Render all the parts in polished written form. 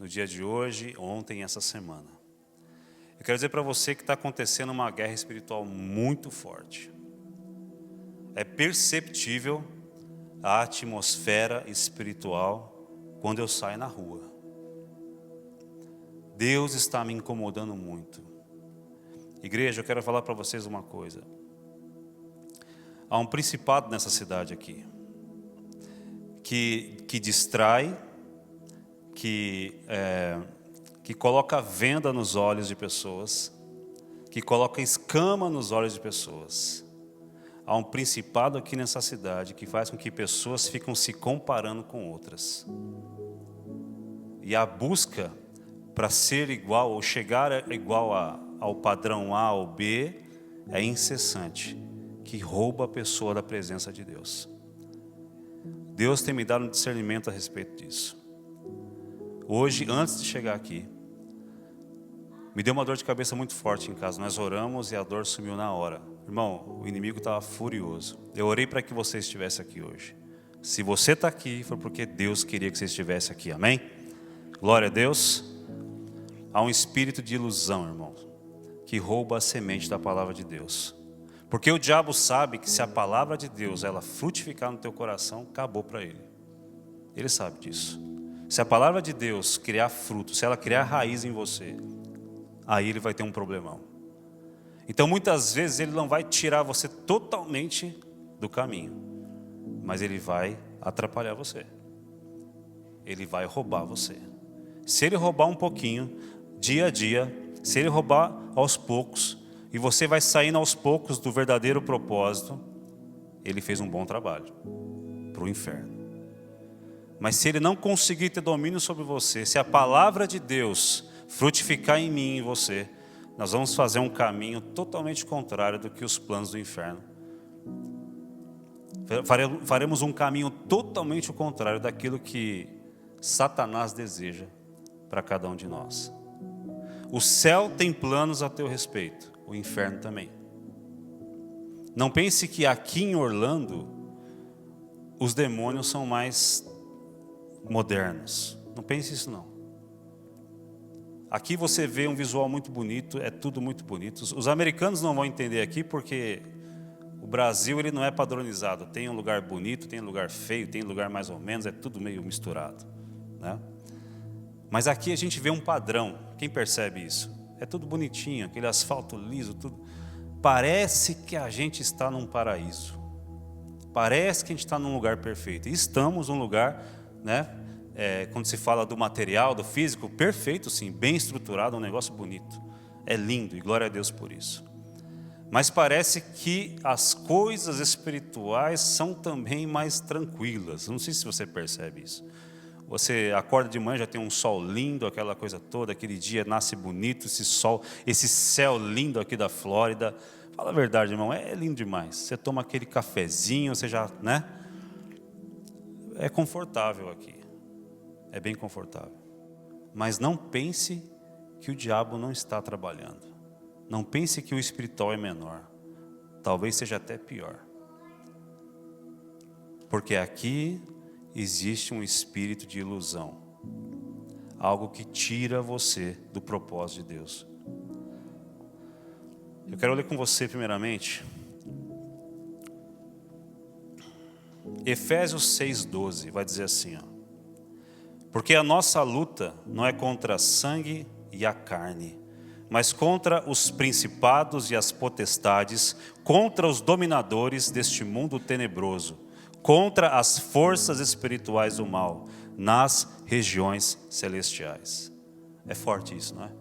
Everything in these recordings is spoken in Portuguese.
no dia de hoje, ontem e essa semana. Eu quero dizer para você que está acontecendo uma guerra espiritual muito forte. É perceptível a atmosfera espiritual quando eu saio na rua. Deus está me incomodando muito. Igreja, eu quero falar para vocês uma coisa. Há um principado nessa cidade aqui, que distrai, que coloca venda nos olhos de pessoas, que coloca escama nos olhos de pessoas. Há um principado aqui nessa cidade que faz com que pessoas ficam se comparando com outras. E a busca para ser igual ou chegar igual ao padrão A ou B é incessante, que rouba a pessoa da presença de Deus. Deus tem me dado um discernimento a respeito disso. Hoje, antes de chegar aqui, me deu uma dor de cabeça muito forte em casa. Nós oramos e a dor sumiu na hora. Irmão, o inimigo estava furioso. Eu orei para que você estivesse aqui hoje. Se você está aqui, foi porque Deus queria que você estivesse aqui, amém? Glória a Deus. Há um espírito de ilusão, irmão, que rouba a semente da palavra de Deus. Porque o diabo sabe que se a palavra de Deus ela frutificar no teu coração, acabou para ele. Ele sabe disso. Se a palavra de Deus criar fruto, se ela criar raiz em você, aí ele vai ter um problemão. Então muitas vezes ele não vai tirar você totalmente do caminho, mas ele vai atrapalhar você. Ele vai roubar você. Se ele roubar um pouquinho, dia a dia, se ele roubar aos poucos, e você vai saindo aos poucos do verdadeiro propósito, ele fez um bom trabalho para o inferno. Mas se ele não conseguir ter domínio sobre você, se a palavra de Deus frutificar em mim e em você, nós vamos fazer um caminho totalmente contrário do que os planos do inferno. Faremos um caminho totalmente o contrário daquilo que Satanás deseja para cada um de nós. O céu tem planos a teu respeito, o inferno também. Não pense que aqui em Orlando os demônios são mais modernos. Não pense isso não. Aqui você vê um visual muito bonito, é tudo muito bonito. Os americanos não vão entender aqui porque o Brasil ele não é padronizado. Tem um lugar bonito, tem um lugar feio, tem um lugar mais ou menos, é tudo meio misturado, né? Mas aqui a gente vê um padrão. Quem percebe isso? É tudo bonitinho, aquele asfalto liso, tudo. Parece que a gente está num paraíso. Parece que a gente está num lugar perfeito. E estamos num lugar, né? Quando se fala do material, do físico, perfeito sim, bem estruturado, um negócio bonito. É lindo e glória a Deus por isso. Mas parece que as coisas espirituais são também mais tranquilas. Não sei se você percebe isso. Você acorda de manhã, já tem um sol lindo, aquela coisa toda, aquele dia nasce bonito, esse sol, esse céu lindo aqui da Flórida. Fala a verdade, irmão, é lindo demais. Você toma aquele cafezinho, você já, né? É confortável aqui. É bem confortável. Mas não pense que o diabo não está trabalhando. Não pense que o espiritual é menor. Talvez seja até pior. Porque aqui existe um espírito de ilusão. Algo que tira você do propósito de Deus. Eu quero ler com você primeiramente Efésios 6,12, vai dizer assim, ó. Porque a nossa luta não é contra sangue e a carne, mas contra os principados e as potestades, contra os dominadores deste mundo tenebroso, contra as forças espirituais do mal, nas regiões celestiais. É forte isso, não é?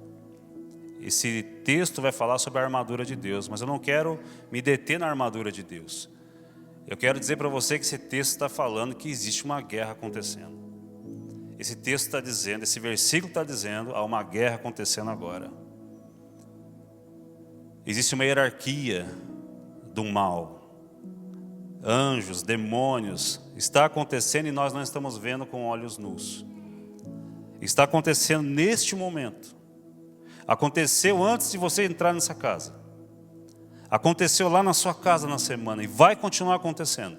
Esse texto vai falar sobre a armadura de Deus, mas eu não quero me deter na armadura de Deus. Eu quero dizer para você que esse texto está falando que existe uma guerra acontecendo. Esse texto está dizendo, esse versículo está dizendo, há uma guerra acontecendo agora. Existe uma hierarquia do mal. Anjos, demônios, está acontecendo e nós não estamos vendo com olhos nus. Está acontecendo neste momento. Aconteceu antes de você entrar nessa casa. Aconteceu lá na sua casa na semana e vai continuar acontecendo.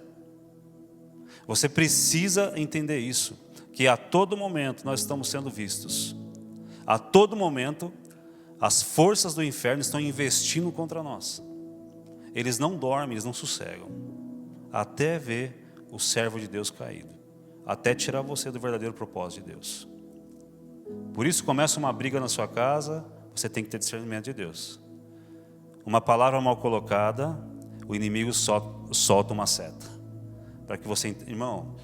Você precisa entender isso, que a todo momento nós estamos sendo vistos. A todo momento, as forças do inferno estão investindo contra nós. Eles não dormem, eles não sossegam, até ver o servo de Deus caído, até tirar você do verdadeiro propósito de Deus. Por isso começa uma briga na sua casa, você tem que ter discernimento de Deus. Uma palavra mal colocada, o inimigo solta uma seta. Para que você entenda, irmão,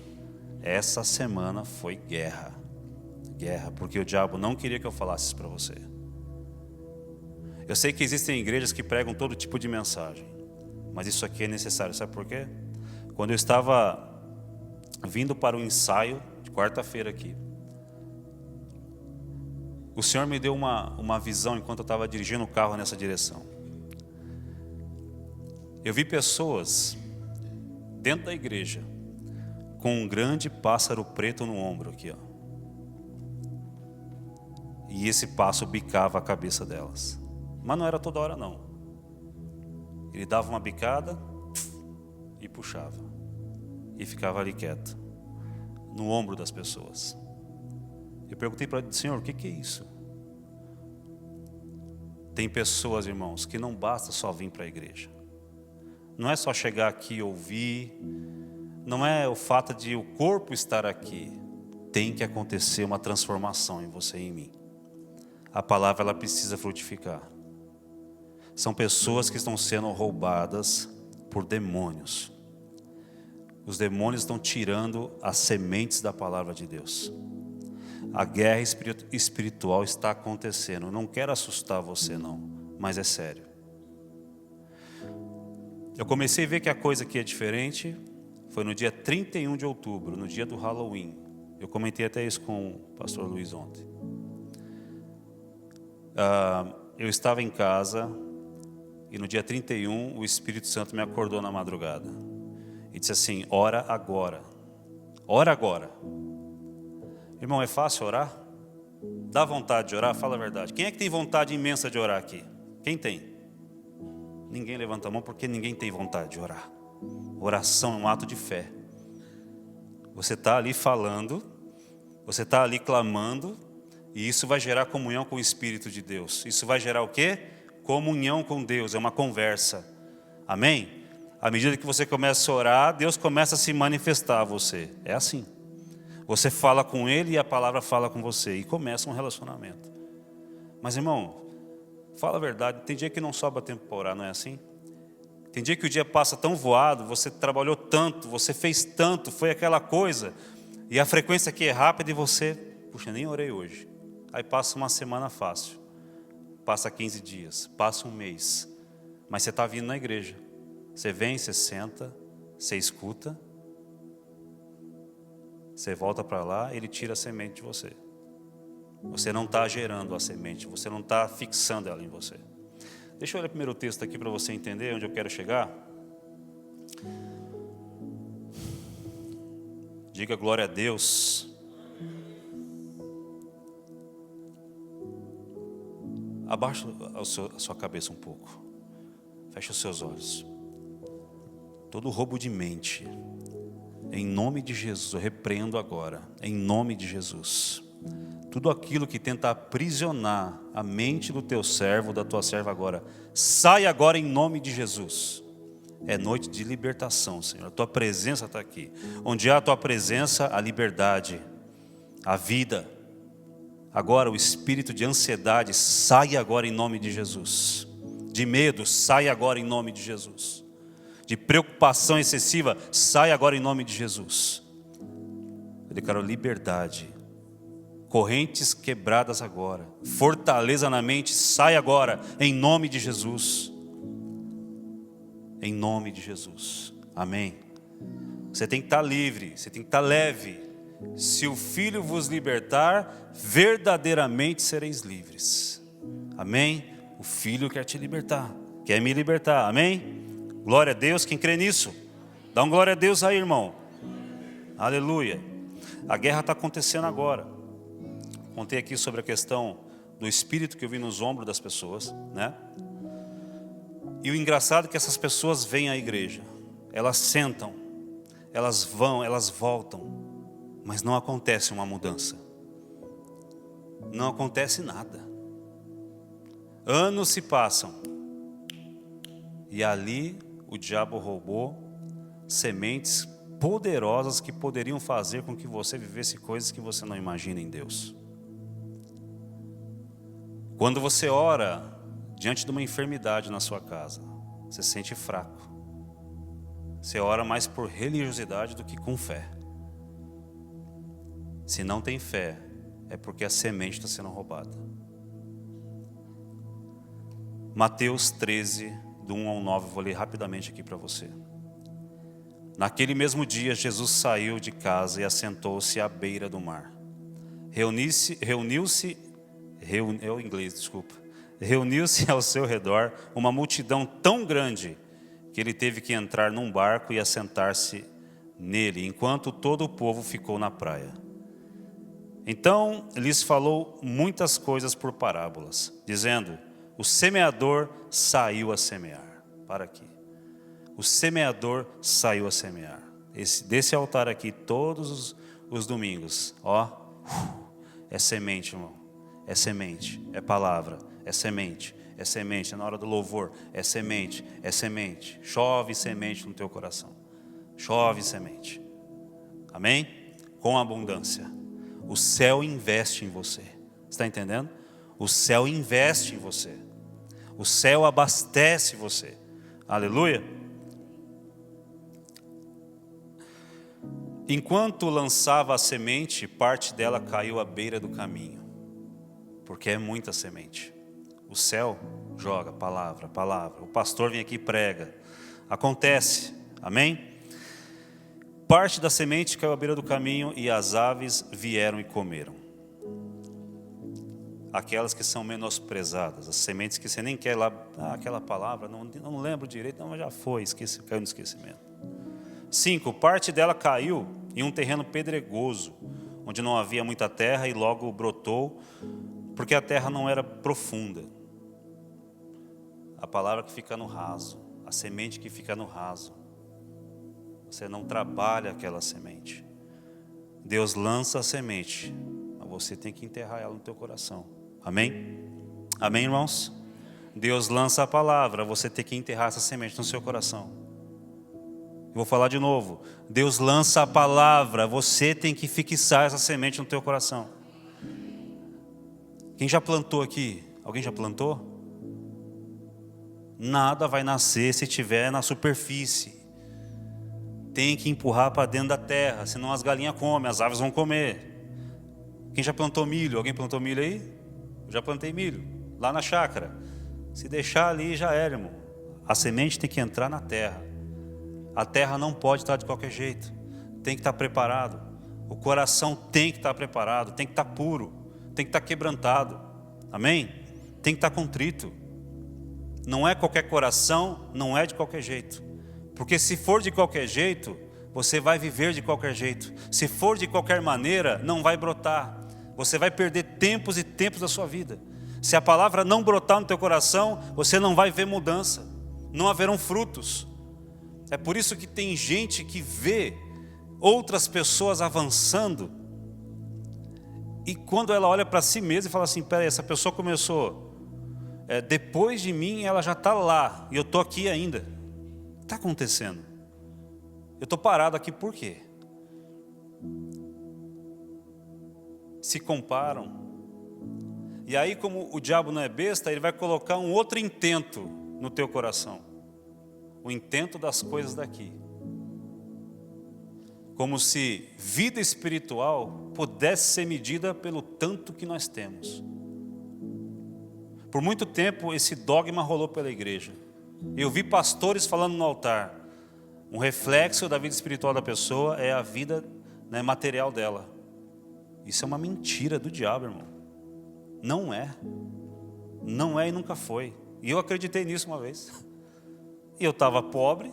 essa semana foi guerra. Guerra, porque o diabo não queria que eu falasse isso para você. Eu sei que existem igrejas que pregam todo tipo de mensagem, mas isso aqui é necessário, sabe por quê? Quando eu estava vindo para o ensaio de quarta-feira aqui, o Senhor me deu uma visão enquanto eu estava dirigindo o carro nessa direção. Eu vi pessoas dentro da igreja com um grande pássaro preto no ombro aqui, ó. E esse pássaro bicava a cabeça delas. Mas não era toda hora não. Ele dava uma bicada e puxava. E ficava ali quieto, no ombro das pessoas. Eu perguntei para ele: Senhor, o que é isso? Tem pessoas, irmãos, que não basta só vir para a igreja. Não é só chegar aqui e ouvir. Não é o fato de o corpo estar aqui. Tem que acontecer uma transformação em você e em mim. A palavra, ela precisa frutificar. São pessoas que estão sendo roubadas por demônios. Os demônios estão tirando as sementes da palavra de Deus. A guerra espiritual está acontecendo. Eu não quero assustar você não, mas é sério. Eu comecei a ver que a coisa aqui é diferente. Foi no dia 31 de outubro, no dia do Halloween. Eu comentei até isso com o pastor Luiz ontem. Eu estava em casa e no dia 31 o Espírito Santo me acordou na madrugada e disse assim: ora agora, ora agora. Irmão, é fácil orar? Dá vontade de orar? Fala a verdade. Quem é que tem vontade imensa de orar aqui? Quem tem? Ninguém levanta a mão, porque ninguém tem vontade de orar. Oração é um ato de fé. Você está ali falando, você está ali clamando, e isso vai gerar comunhão com o Espírito de Deus. Isso vai gerar o quê? Comunhão com Deus, é uma conversa. Amém? À medida que você começa a orar, Deus começa a se manifestar a você. É assim. Você fala com Ele e a palavra fala com você. E começa um relacionamento. Mas, irmão, fala a verdade, tem dia que não sobra tempo para orar, não é assim? Tem dia que o dia passa tão voado, você trabalhou tanto, você fez tanto, foi aquela coisa, e a frequência aqui é rápida e você, puxa, nem orei hoje. Aí passa uma semana fácil, passa 15 dias, passa um mês, mas você está vindo na igreja. Você vem, você senta, você escuta, você volta para lá, ele tira a semente de você. Você não está gerando a semente, você não está fixando ela em você. Deixa eu ler primeiro o texto aqui para você entender onde eu quero chegar. Diga glória a Deus. Abaixa a sua cabeça um pouco. Feche os seus olhos. Todo roubo de mente, em nome de Jesus, eu repreendo agora, em nome de Jesus. Tudo aquilo que tenta aprisionar a mente do teu servo, da tua serva agora, sai agora em nome de Jesus. É noite de libertação, Senhor. A tua presença está aqui. Onde há a tua presença, a liberdade, a vida. Agora o espírito de ansiedade sai agora em nome de Jesus. De medo, sai agora em nome de Jesus. De preocupação excessiva, sai agora em nome de Jesus. Eu declaro liberdade. Correntes quebradas agora. Fortaleza na mente, sai agora, em nome de Jesus. Em nome de Jesus. Amém. Você tem que estar livre, você tem que estar leve. Se o Filho vos libertar, verdadeiramente sereis livres. Amém? O Filho quer te libertar, quer me libertar. Amém? Glória a Deus, quem crê nisso? Dá um glória a Deus aí, irmão. Aleluia. A guerra está acontecendo agora. Contei aqui sobre a questão do espírito que eu vi nos ombros das pessoas, né? E o engraçado é que essas pessoas vêm à igreja, elas sentam, elas vão, elas voltam, mas não acontece uma mudança. Não acontece nada. Anos se passam. E ali o diabo roubou sementes poderosas que poderiam fazer com que você vivesse coisas que você não imagina em Deus. Quando você ora diante de uma enfermidade na sua casa, você se sente fraco. Você ora mais por religiosidade do que com fé. Se não tem fé, é porque a semente está sendo roubada. Mateus 13, do 1 ao 9, vou ler rapidamente aqui para você. Naquele mesmo dia, Jesus saiu de casa e assentou-se à beira do mar. Reuniu-se ao seu redor uma multidão tão grande que ele teve que entrar num barco e assentar-se nele, enquanto todo o povo ficou na praia. Então lhes falou muitas coisas por parábolas, dizendo: o semeador saiu a semear. Para aqui. O semeador saiu a semear. Desse altar aqui, todos os domingos, é semente, irmão. É semente, é palavra, é semente, é semente. Na hora do louvor, é semente, é semente. Chove semente no teu coração. Chove semente. Amém? Com abundância. O céu investe em você. Está entendendo? O céu investe em você. O céu abastece você. Aleluia. Enquanto lançava a semente, parte dela caiu à beira do caminho, porque é muita semente. O céu joga palavra, palavra. O pastor vem aqui e prega. Acontece, amém? Parte da semente caiu à beira do caminho e as aves vieram e comeram. Aquelas que são menosprezadas, as sementes que você nem quer lá, aquela palavra, não lembro direito, não, mas já foi, caiu no esquecimento. 5, parte dela caiu em um terreno pedregoso, onde não havia muita terra e logo brotou, porque a terra não era profunda. A palavra que fica no raso, a semente que fica no raso. Você não trabalha aquela semente. Deus lança a semente, mas você tem que enterrar ela no teu coração. Amém? Amém, irmãos? Deus lança a palavra, você tem que enterrar essa semente no seu coração. Vou falar de novo. Deus lança a palavra, você tem que fixar essa semente no teu coração. Quem já plantou aqui? Alguém já plantou? Nada vai nascer se estiver na superfície. Tem que empurrar para dentro da terra, senão as galinhas comem, as aves vão comer. Quem já plantou milho? Alguém plantou milho aí? Eu já plantei milho, lá na chácara. Se deixar ali já era, irmão. A semente tem que entrar na terra. A terra não pode estar de qualquer jeito. Tem que estar preparado. O coração tem que estar preparado. Tem que estar puro. Tem que estar quebrantado. Amém? Tem que estar contrito. Não é qualquer coração, não é de qualquer jeito. Porque se for de qualquer jeito, você vai viver de qualquer jeito. Se for de qualquer maneira, não vai brotar. Você vai perder tempos e tempos da sua vida. Se a palavra não brotar no teu coração, você não vai ver mudança. Não haverão frutos. É por isso que tem gente que vê outras pessoas avançando e quando ela olha para si mesma e fala assim, peraí, essa pessoa começou depois de mim, ela já está lá e eu estou aqui ainda. O que está acontecendo? Eu estou parado aqui por quê? Se comparam. E aí, como o diabo não é besta, ele vai colocar um outro intento no teu coração. O intento das coisas daqui. Como se vida espiritual pudesse ser medida pelo tanto que nós temos. Por muito tempo esse dogma rolou pela igreja. Eu vi pastores falando no altar. Um reflexo da vida espiritual da pessoa é a vida, material dela. Isso é uma mentira do diabo, irmão. Não é. Não é e nunca foi. E eu acreditei nisso uma vez. E eu estava pobre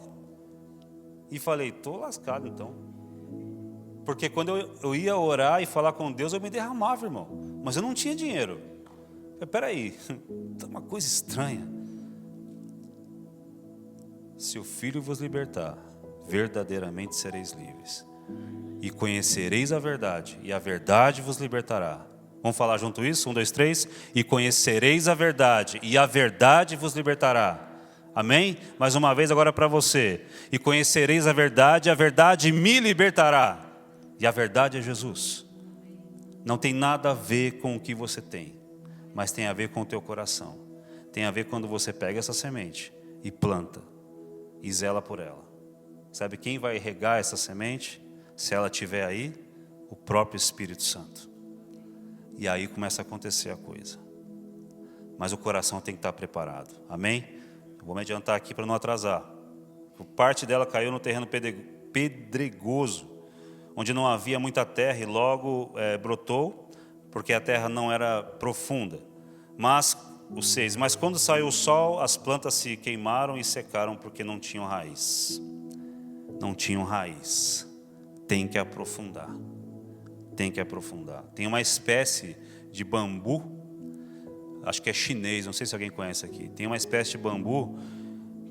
e falei, estou lascado então. Porque quando eu ia orar e falar com Deus, eu me derramava, irmão. Mas eu não tinha dinheiro. Espera aí, está uma coisa estranha. Se o Filho vos libertar, verdadeiramente sereis livres. E conhecereis a verdade, e a verdade vos libertará. Vamos falar junto isso? 1, 2, 3. E conhecereis a verdade, e a verdade vos libertará. Amém? Mais uma vez agora para você. E conhecereis a verdade me libertará. E a verdade é Jesus. Não tem nada a ver com o que você tem, mas tem a ver com o teu coração. Tem a ver quando você pega essa semente e planta, e zela por ela. Sabe quem vai regar essa semente? Se ela estiver aí, o próprio Espírito Santo. E aí começa a acontecer a coisa. Mas o coração tem que estar preparado. Amém? Vou me adiantar aqui para não atrasar. Parte dela caiu no terreno pedregoso, onde não havia muita terra, e logo brotou, porque a terra não era profunda. Mas quando saiu o sol, as plantas se queimaram e secaram, porque não tinham raiz. Não tinham raiz. Tem que aprofundar. Tem que aprofundar. Tem uma espécie de bambu, acho que é chinês, não sei se alguém conhece aqui. Tem uma espécie de bambu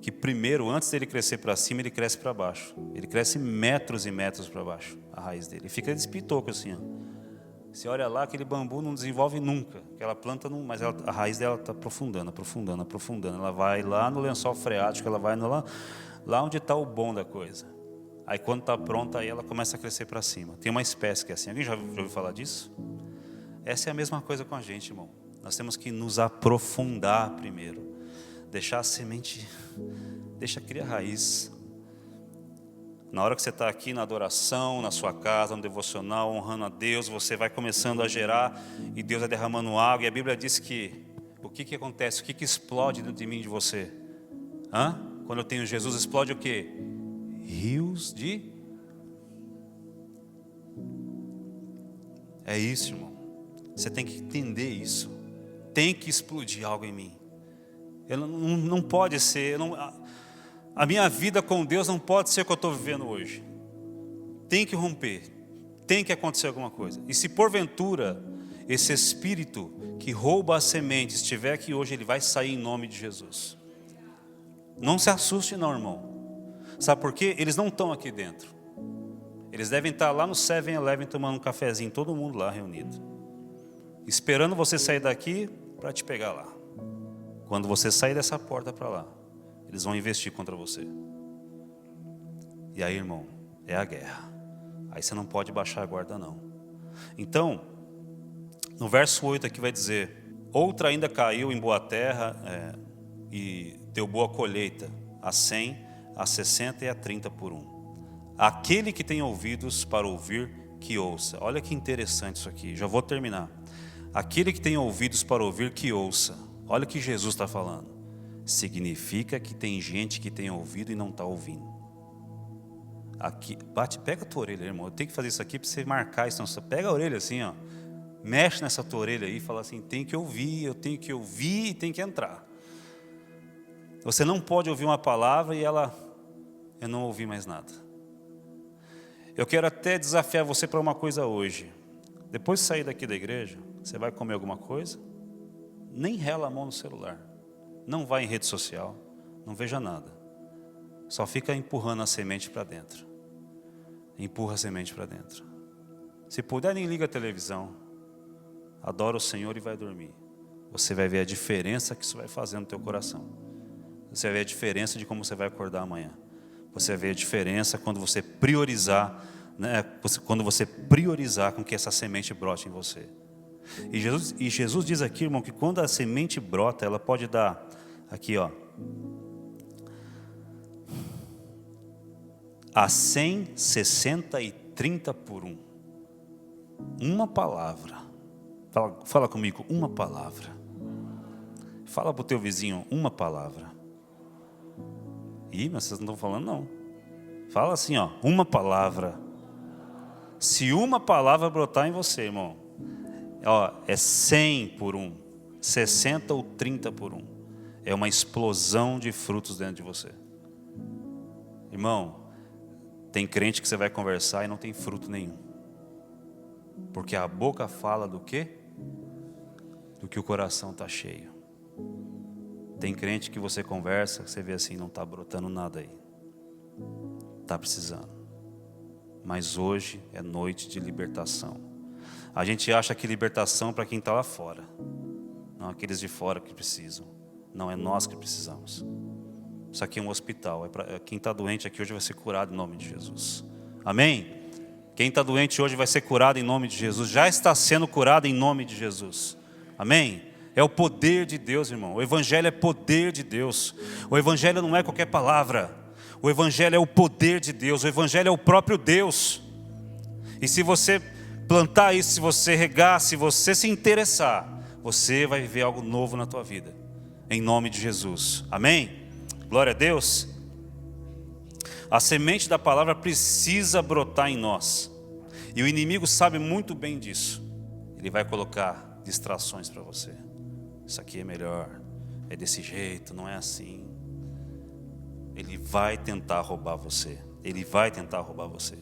que primeiro, antes dele crescer para cima, ele cresce para baixo. Ele cresce metros e metros para baixo, a raiz dele. E fica despitoco assim, ó. Você olha lá, aquele bambu não desenvolve nunca. Aquela planta não, mas a raiz dela está aprofundando, aprofundando, aprofundando. Ela vai lá no lençol freático, ela vai lá onde está o bom da coisa. Aí quando está pronta, aí ela começa a crescer para cima. Tem uma espécie que é assim. Alguém já ouviu falar disso? Essa é a mesma coisa com a gente, irmão. Nós temos que nos aprofundar primeiro. Deixar a semente, deixa criar raiz. Na hora que você está aqui na adoração, na sua casa, no devocional, honrando a Deus, você vai começando a gerar e Deus vai derramando água. E a Bíblia diz que o que acontece? O que explode dentro de mim, de você? Quando eu tenho Jesus, explode o quê? Rios de... É isso, irmão. Você tem que entender isso. Tem que explodir algo em mim. Não pode ser... A minha vida com Deus não pode ser o que eu estou vivendo hoje. Tem que romper. Tem que acontecer alguma coisa. E se porventura esse espírito que rouba a semente estiver aqui hoje, ele vai sair em nome de Jesus. Não se assuste não, irmão. Sabe por quê? Eles não estão aqui dentro. Eles devem estar lá no 7-Eleven tomando um cafezinho, todo mundo lá reunido, esperando você sair daqui para te pegar lá. Quando você sair dessa porta para lá, eles vão investir contra você. E aí, irmão, é a guerra. Aí você não pode baixar a guarda não. Então, no verso 8 aqui vai dizer: outra ainda caiu em boa terra e deu boa colheita, a 100, a 60 e a 30 por 1. Aquele que tem ouvidos para ouvir, que ouça. Olha que interessante isso aqui, já vou terminar. Aquele que tem ouvidos para ouvir, que ouça. Olha o que Jesus está falando. Significa que tem gente que tem ouvido e não está ouvindo. Aqui, pega a tua orelha, irmão. Eu tenho que fazer isso aqui para você marcar isso. Você pega a orelha assim, ó. Mexe nessa tua orelha aí e fala assim: tem que ouvir, eu tenho que ouvir e tem que entrar. Você não pode ouvir uma palavra e eu não ouvi mais nada. Eu quero até desafiar você para uma coisa hoje. Depois de sair daqui da igreja, você vai comer alguma coisa? Nem rela a mão no celular. Não vai em rede social. Não veja nada. Só fica empurrando a semente para dentro. Empurra a semente para dentro. Se puder, nem liga a televisão. Adora o Senhor e vai dormir. Você vai ver a diferença que isso vai fazer no teu coração. Você vai ver a diferença de como você vai acordar amanhã. Você vai ver a diferença quando você priorizar, né? Quando você priorizar com que essa semente brote em você. E Jesus diz aqui, irmão, que quando a semente brota, ela pode dar, aqui ó, a 100, 60 e 30 por 1. Uma palavra. Fala comigo, uma palavra. Fala para o teu vizinho, uma palavra. Ih, mas vocês não estão falando não. Fala assim, ó, uma palavra. Se uma palavra brotar em você, irmão, ó, é 100 por 1, 60 ou 30 por 1. É uma explosão de frutos dentro de você. Irmão, tem crente que você vai conversar e não tem fruto nenhum. Porque a boca fala do quê? Do que o coração está cheio. Tem crente que você conversa, você vê assim, não está brotando nada aí. Está precisando. mas hoje é noite de libertação. A gente acha que libertação é para quem está lá fora, não aqueles de fora que precisam. Não, é nós que precisamos. Isso aqui é um hospital. Quem está doente aqui hoje vai ser curado em nome de Jesus. Amém? Quem está doente hoje vai ser curado em nome de Jesus. Já está sendo curado em nome de Jesus. Amém? É o poder de Deus, irmão. O Evangelho é poder de Deus. O Evangelho não é qualquer palavra. O Evangelho é o poder de Deus. O Evangelho é o próprio Deus. E se você plantar isso, se você regar, se você se interessar, você vai viver algo novo na tua vida. Em nome de Jesus. Amém? Glória a Deus. A semente da palavra precisa brotar em nós. E o inimigo sabe muito bem disso. Ele vai colocar distrações para você. Isso aqui é melhor. É desse jeito, não é assim. Ele vai tentar roubar você. Ele vai tentar roubar você.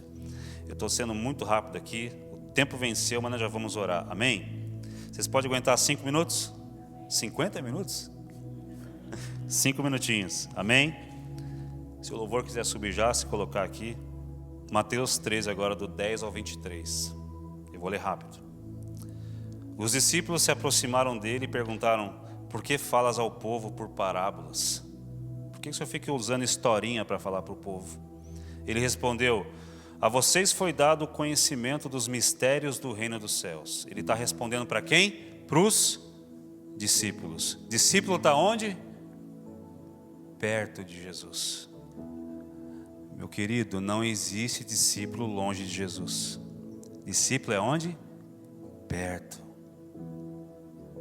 Eu estou sendo muito rápido aqui. O tempo venceu, mas nós já vamos orar. Amém? Vocês podem aguentar 5 minutos? 50 minutos? 5 minutinhos. Amém? Se o louvor quiser subir já, se colocar aqui. Mateus 13 agora, do 10 ao 23. Eu vou ler rápido. Os discípulos se aproximaram dele e perguntaram: por que falas ao povo por parábolas? Por que o senhor fica usando historinha para falar para o povo? Ele respondeu: a vocês foi dado o conhecimento dos mistérios do reino dos céus. Ele está respondendo para quem? Para os discípulos. Discípulo está onde? Perto de Jesus. Meu querido, não existe discípulo longe de Jesus. Discípulo é onde? Perto.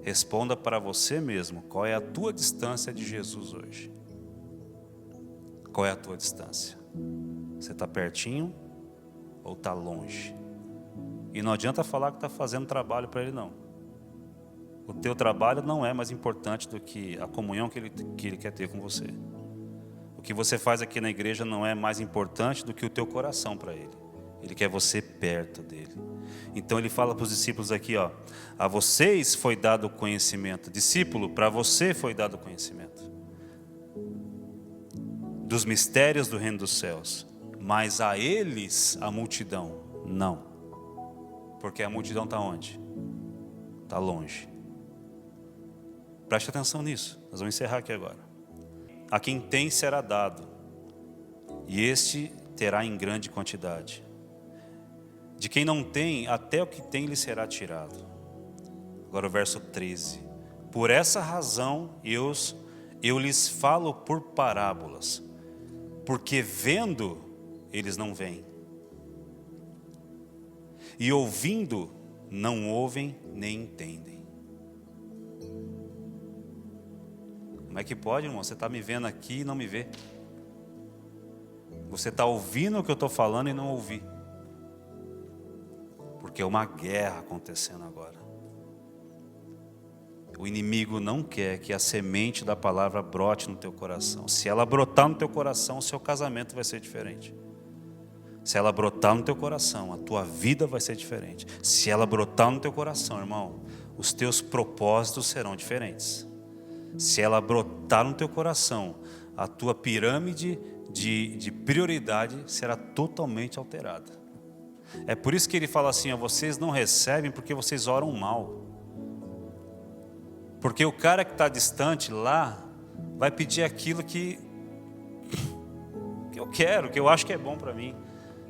Responda para você mesmo, qual é a tua distância de Jesus hoje? Qual é a tua distância? Você está pertinho ou está longe? E não adianta falar que está fazendo trabalho para Ele, não. O teu trabalho não é mais importante do que a comunhão que ele quer ter com você. O que você faz aqui na igreja não é mais importante do que o teu coração para Ele. Ele quer você perto dEle. Então Ele fala para os discípulos aqui, ó, a vocês foi dado o conhecimento. Discípulo, para você foi dado o conhecimento dos mistérios do reino dos céus. Mas a eles, a multidão, não. Porque a multidão está onde? Está longe. Preste atenção nisso. Nós vamos encerrar aqui agora. A quem tem será dado, e este terá em grande quantidade. De quem não tem, até o que tem lhe será tirado. Agora o verso 13. Por essa razão eu lhes falo por parábolas, porque vendo eles não veem, e ouvindo não ouvem nem entendem. Como é que pode, irmão? Você está me vendo aqui e não me vê. Você está ouvindo o que eu estou falando e não ouvi. Porque é uma guerra acontecendo agora. O inimigo não quer que a semente da palavra brote no teu coração. Se ela brotar no teu coração, o seu casamento vai ser diferente. Se ela brotar no teu coração, a tua vida vai ser diferente. Se ela brotar no teu coração, irmão, os teus propósitos serão diferentes. Se ela brotar no teu coração, a tua pirâmide de prioridade será totalmente alterada. É por isso que ele fala assim, ó, vocês não recebem porque vocês oram mal. Porque o cara que está distante lá, vai pedir aquilo que eu quero, que eu acho que é bom para mim.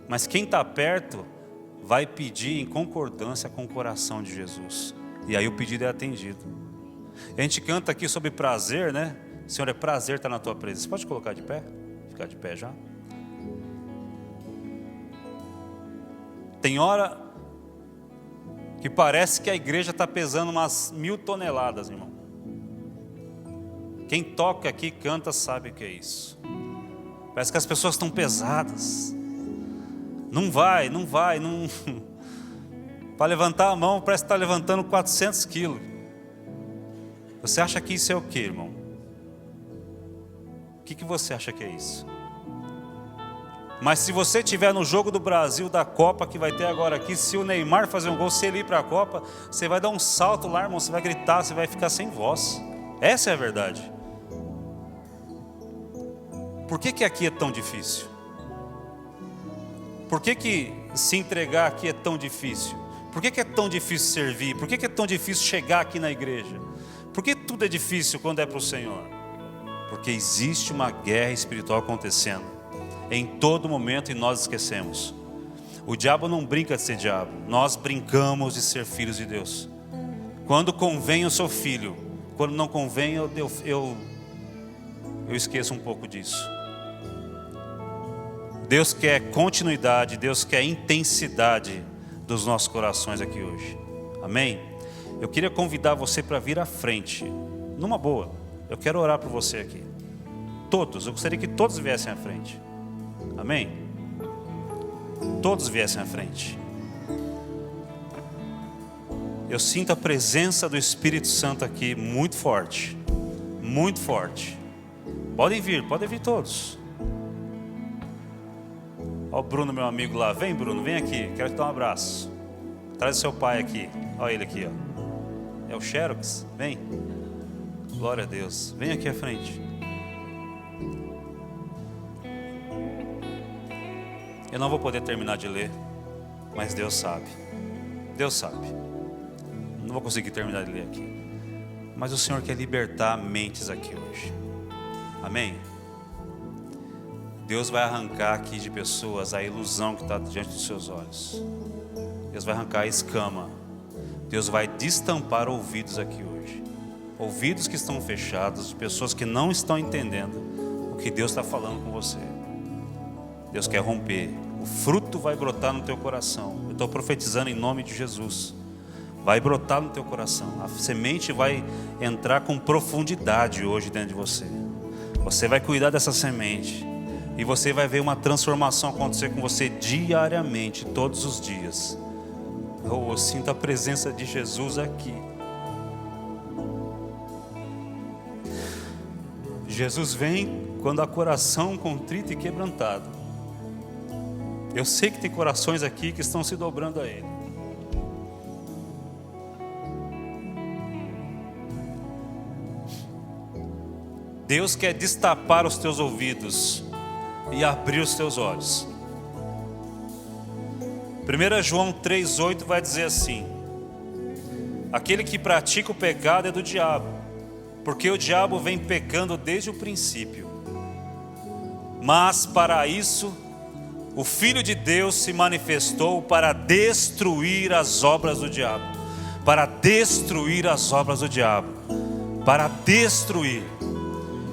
Mas quem está perto, vai pedir em concordância com o coração de Jesus. E aí o pedido é atendido. A gente canta aqui sobre prazer, né? Senhor, é prazer estar na tua presença. Você pode colocar de pé? Ficar de pé já? Tem hora que parece que a igreja está pesando umas 1000 toneladas, irmão. Quem toca aqui, canta, sabe o que é isso. Parece que as pessoas estão pesadas. Não vai. Para levantar a mão, parece que está levantando 400 quilos. Você acha que isso é o que, irmão? O que você acha que é isso? Mas se você estiver no jogo do Brasil, da Copa, que vai ter agora aqui, se o Neymar fazer um gol, se ele ir para a Copa, você vai dar um salto lá, irmão, você vai gritar, você vai ficar sem voz. Essa é a verdade. Por que aqui é tão difícil? Por que se entregar aqui é tão difícil? Por que é tão difícil servir? Por que é tão difícil chegar aqui na igreja? Por que tudo é difícil quando é para o Senhor? Porque existe uma guerra espiritual acontecendo em todo momento e nós esquecemos. O diabo não brinca de ser diabo, nós brincamos de ser filhos de Deus. Quando convém eu sou filho, quando não convém eu esqueço um pouco disso. Deus quer continuidade, Deus quer intensidade dos nossos corações aqui hoje. Amém? Eu queria convidar você para vir à frente, numa boa. Eu quero orar por você aqui. Todos, eu gostaria que todos viessem à frente. Amém? Todos viessem à frente. Eu sinto a presença do Espírito Santo aqui muito forte. Muito forte. Podem vir todos. Olha o Bruno, meu amigo lá. Vem, Bruno, vem aqui. Quero te dar um abraço. Traz o seu pai aqui. Olha ele aqui, ó. É o Xerox. Vem. Glória a Deus. Vem aqui à frente. Eu não vou poder terminar de ler, mas Deus sabe. Deus sabe. Não vou conseguir terminar de ler aqui. Mas o Senhor quer libertar mentes aqui hoje. Amém? Deus vai arrancar aqui de pessoas a ilusão que está diante dos seus olhos. Deus vai arrancar a escama. Deus vai destampar ouvidos aqui hoje. Ouvidos que estão fechados, pessoas que não estão entendendo o que Deus está falando com você. Deus quer romper. O fruto vai brotar no teu coração. Eu estou profetizando em nome de Jesus. Vai brotar no teu coração. A semente vai entrar com profundidade hoje dentro de você. Você vai cuidar dessa semente. E você vai ver uma transformação acontecer com você diariamente, todos os dias. Eu sinto a presença de Jesus aqui. Jesus vem quando há coração contrito e quebrantado. Eu sei que tem corações aqui que estão se dobrando a Ele. Deus quer destapar os teus ouvidos e abrir os teus olhos. 1 João 3,8 vai dizer assim: aquele que pratica o pecado é do diabo, porque o diabo vem pecando desde o princípio. Mas para isso o Filho de Deus se manifestou para destruir as obras do diabo. Para destruir as obras do diabo. Para destruir.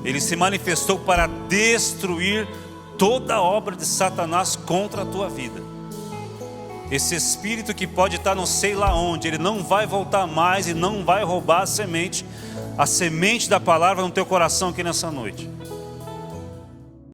Ele se manifestou para destruir toda a obra de Satanás contra a tua vida. Esse espírito que pode estar não sei lá onde, ele não vai voltar mais e não vai roubar a semente da palavra no teu coração aqui nessa noite.